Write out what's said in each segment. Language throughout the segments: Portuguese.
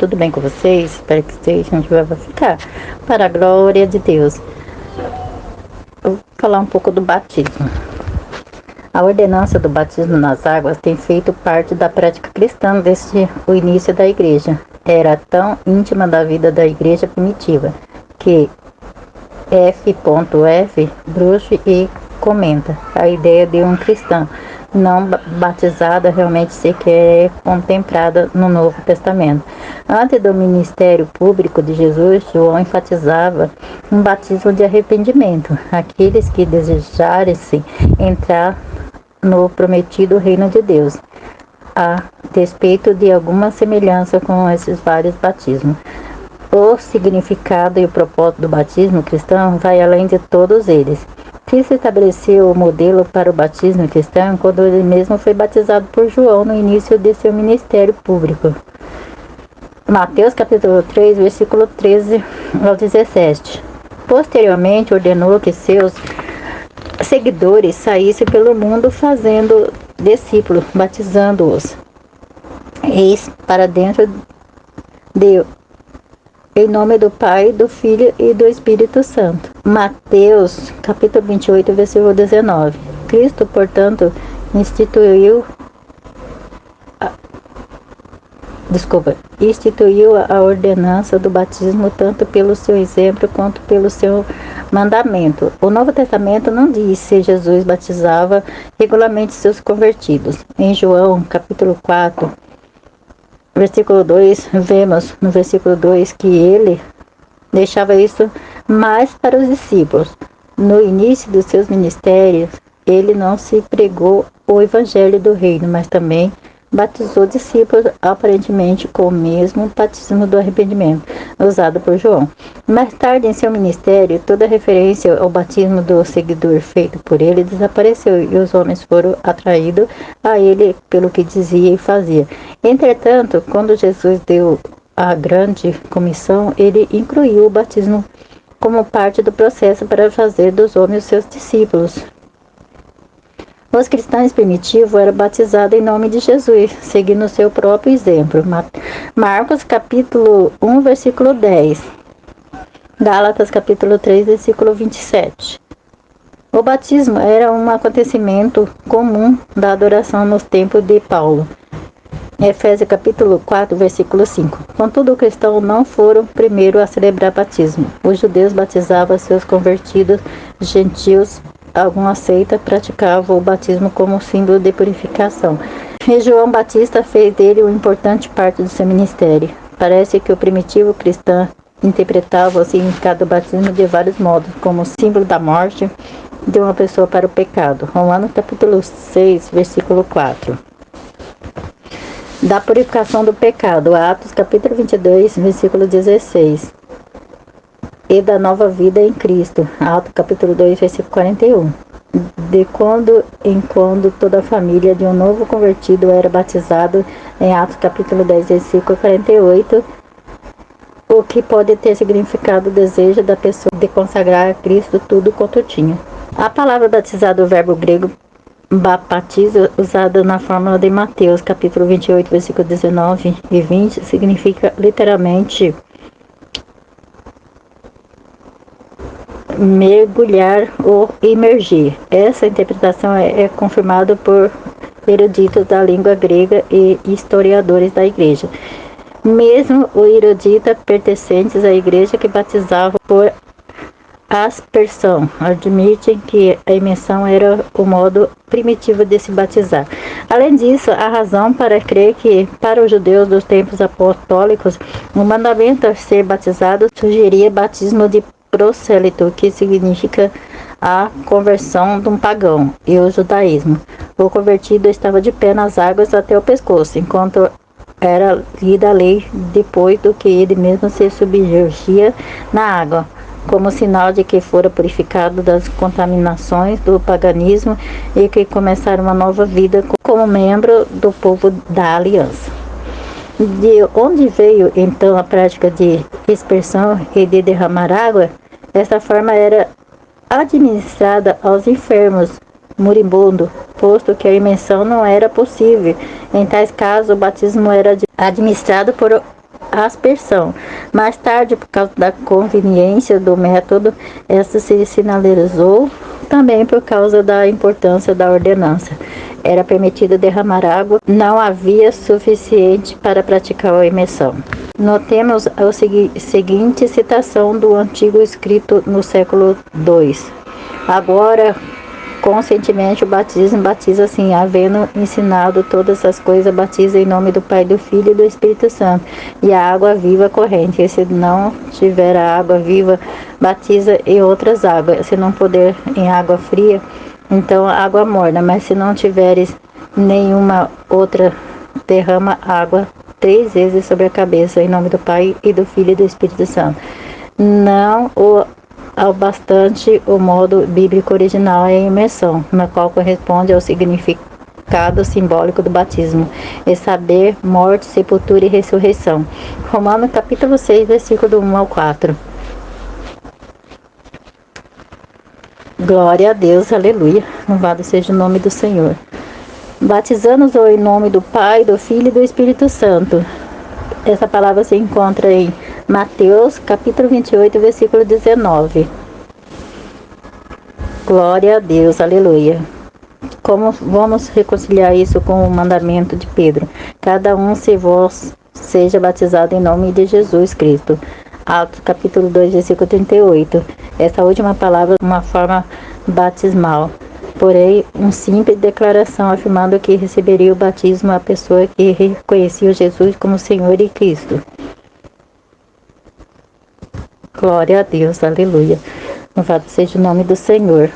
tudo bem com vocês? Espero que estejam de vai ficar para a glória de Deus. Eu vou falar um pouco do batismo. A ordenança do batismo nas águas tem feito parte da prática cristã desde o início da igreja. Era tão íntima da vida da igreja primitiva que F.F. Bruce e comenta a ideia de um cristão não batizada realmente sequer é contemplada no Novo Testamento. Antes do ministério público de Jesus, João enfatizava um batismo de arrependimento. Aqueles que desejassem entrar no prometido reino de Deus, a despeito de alguma semelhança com esses vários batismos. O significado e o propósito do batismo cristão vai além de todos eles. Cristo estabeleceu o modelo para o batismo cristão quando ele mesmo foi batizado por João no início de seu ministério público. Mateus capítulo 3, versículo 13 ao 17. Posteriormente ordenou que seus seguidores saíssem pelo mundo fazendo discípulos, batizando-os. Eis para dentro de em nome do Pai, do Filho e do Espírito Santo. Mateus, capítulo 28, versículo 19. Cristo, portanto, instituiu a ordenança do batismo tanto pelo seu exemplo quanto pelo seu mandamento. O Novo Testamento não diz se Jesus batizava regularmente seus convertidos. Em João, capítulo 4, versículo 2, vemos no versículo 2 que ele deixava isso mais para os discípulos. No início dos seus ministérios, ele não se pregou o evangelho do reino, mas também batizou discípulos aparentemente com o mesmo batismo do arrependimento usado por João. Mais tarde em seu ministério, toda referência ao batismo do seguidor feito por ele desapareceu e os homens foram atraídos a ele pelo que dizia e fazia. Entretanto, quando Jesus deu a grande comissão, ele incluiu o batismo como parte do processo para fazer dos homens seus discípulos. Os cristãos primitivos eram batizados em nome de Jesus, seguindo o seu próprio exemplo. Marcos capítulo 1, versículo 10. Gálatas capítulo 3, versículo 27. O batismo era um acontecimento comum da adoração nos tempos de Paulo. Efésios capítulo 4, versículo 5. Contudo, os cristãos não foram primeiro a celebrar batismo. Os judeus batizavam seus convertidos gentios. Alguns seitas praticavam o batismo como símbolo de purificação. E João Batista fez dele uma importante parte do seu ministério. Parece que o primitivo cristão interpretava o significado do batismo de vários modos, como símbolo da morte de uma pessoa para o pecado. Romanos capítulo 6, versículo 4. Da purificação do pecado. Atos capítulo 22, versículo 16. E da nova vida em Cristo. Atos capítulo 2, versículo 41. De quando em quando toda a família de um novo convertido era batizado em Atos capítulo 10, versículo 48, o que pode ter significado o desejo da pessoa de consagrar a Cristo tudo quanto tinha. A palavra batizado, o verbo grego baptizo, usada na fórmula de Mateus capítulo 28, versículo 19 e 20, significa literalmente mergulhar ou imergir. Essa interpretação é confirmada por eruditos da língua grega e historiadores da igreja. Mesmo os eruditos pertencentes à igreja que batizavam por aspersão admitem que a imersão era o modo primitivo de se batizar. Além disso, a razão para crer que, para os judeus dos tempos apostólicos, o mandamento a ser batizado sugeria batismo de prosélito, que significa a conversão de um pagão, e o judaísmo. O convertido estava de pé nas águas até o pescoço, enquanto era lida a lei, depois do que ele mesmo se submergia na água, como sinal de que fora purificado das contaminações do paganismo e que começara uma nova vida como membro do povo da aliança. De onde veio então a prática de aspersão e de derramar água? Esta forma era administrada aos enfermos moribundos, posto que a imersão não era possível. Em tais casos, o batismo era administrado por aspersão. Mais tarde, por causa da conveniência do método, esta se sinalizou também por causa da importância da ordenança. Era permitido derramar água, não havia suficiente para praticar a imersão. Notemos a seguinte citação do antigo escrito no século II. Agora, conscientemente, o batismo batiza assim, havendo ensinado todas as coisas, batiza em nome do Pai, do Filho e do Espírito Santo, e a água viva corrente. E se não tiver a água viva, batiza em outras águas. Se não puder em água fria, então água morna. Mas se não tiveres nenhuma outra, derrama água 3 vezes sobre a cabeça, em nome do Pai e do Filho e do Espírito Santo. Não ao bastante o modo bíblico original é a imersão, na qual corresponde ao significado simbólico do batismo, e saber, morte, sepultura e ressurreição. Romanos capítulo 6, versículo do 1 ao 4. Glória a Deus, aleluia, louvado seja o nome do Senhor. Batizando-os em nome do Pai, do Filho e do Espírito Santo. Essa palavra se encontra em Mateus, capítulo 28, versículo 19. Glória a Deus, aleluia. Como vamos reconciliar isso com o mandamento de Pedro? Cada um de vós seja batizado em nome de Jesus Cristo. Atos, capítulo 2, versículo 38. Essa última palavra é uma forma batismal. Porém, uma simples declaração afirmando que receberia o batismo a pessoa que reconhecia Jesus como Senhor e Cristo. Glória a Deus, aleluia. Louvado seja o nome do Senhor.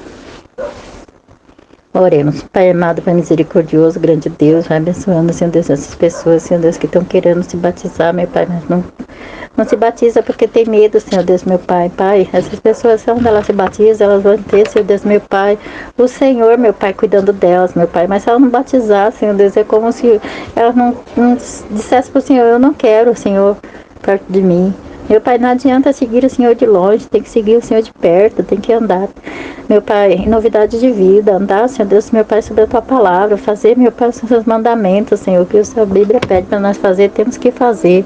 Oremos. Pai amado, Pai misericordioso, grande Deus, vai abençoando, Senhor Deus, essas pessoas, Senhor Deus, que estão querendo se batizar, meu Pai, mas não se batiza porque tem medo, Senhor Deus, meu Pai. Pai, essas pessoas, quando elas se batizam, elas vão ter, Senhor Deus, meu Pai, o Senhor, meu Pai, cuidando delas, meu Pai. Mas se elas não batizar, Senhor Deus, é como se elas não dissessem para o Senhor, eu não quero, Senhor, perto de mim. Meu Pai, não adianta seguir o Senhor de longe, tem que seguir o Senhor de perto, tem que andar, meu Pai, em novidade de vida, andar, Senhor Deus, meu Pai, sobre a Tua palavra, fazer, meu Pai, os Seus mandamentos, Senhor, o que a Sua Bíblia pede para nós fazer, temos que fazer.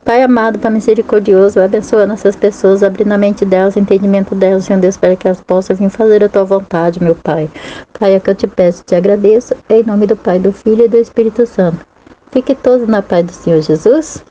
Pai amado, Pai misericordioso, abençoando essas pessoas, abrindo a mente delas, o entendimento delas, Senhor Deus, para que elas possam vir fazer a Tua vontade, meu Pai. Pai, é que eu te peço, te agradeço, em nome do Pai, do Filho e do Espírito Santo. Fique todos na paz do Senhor Jesus.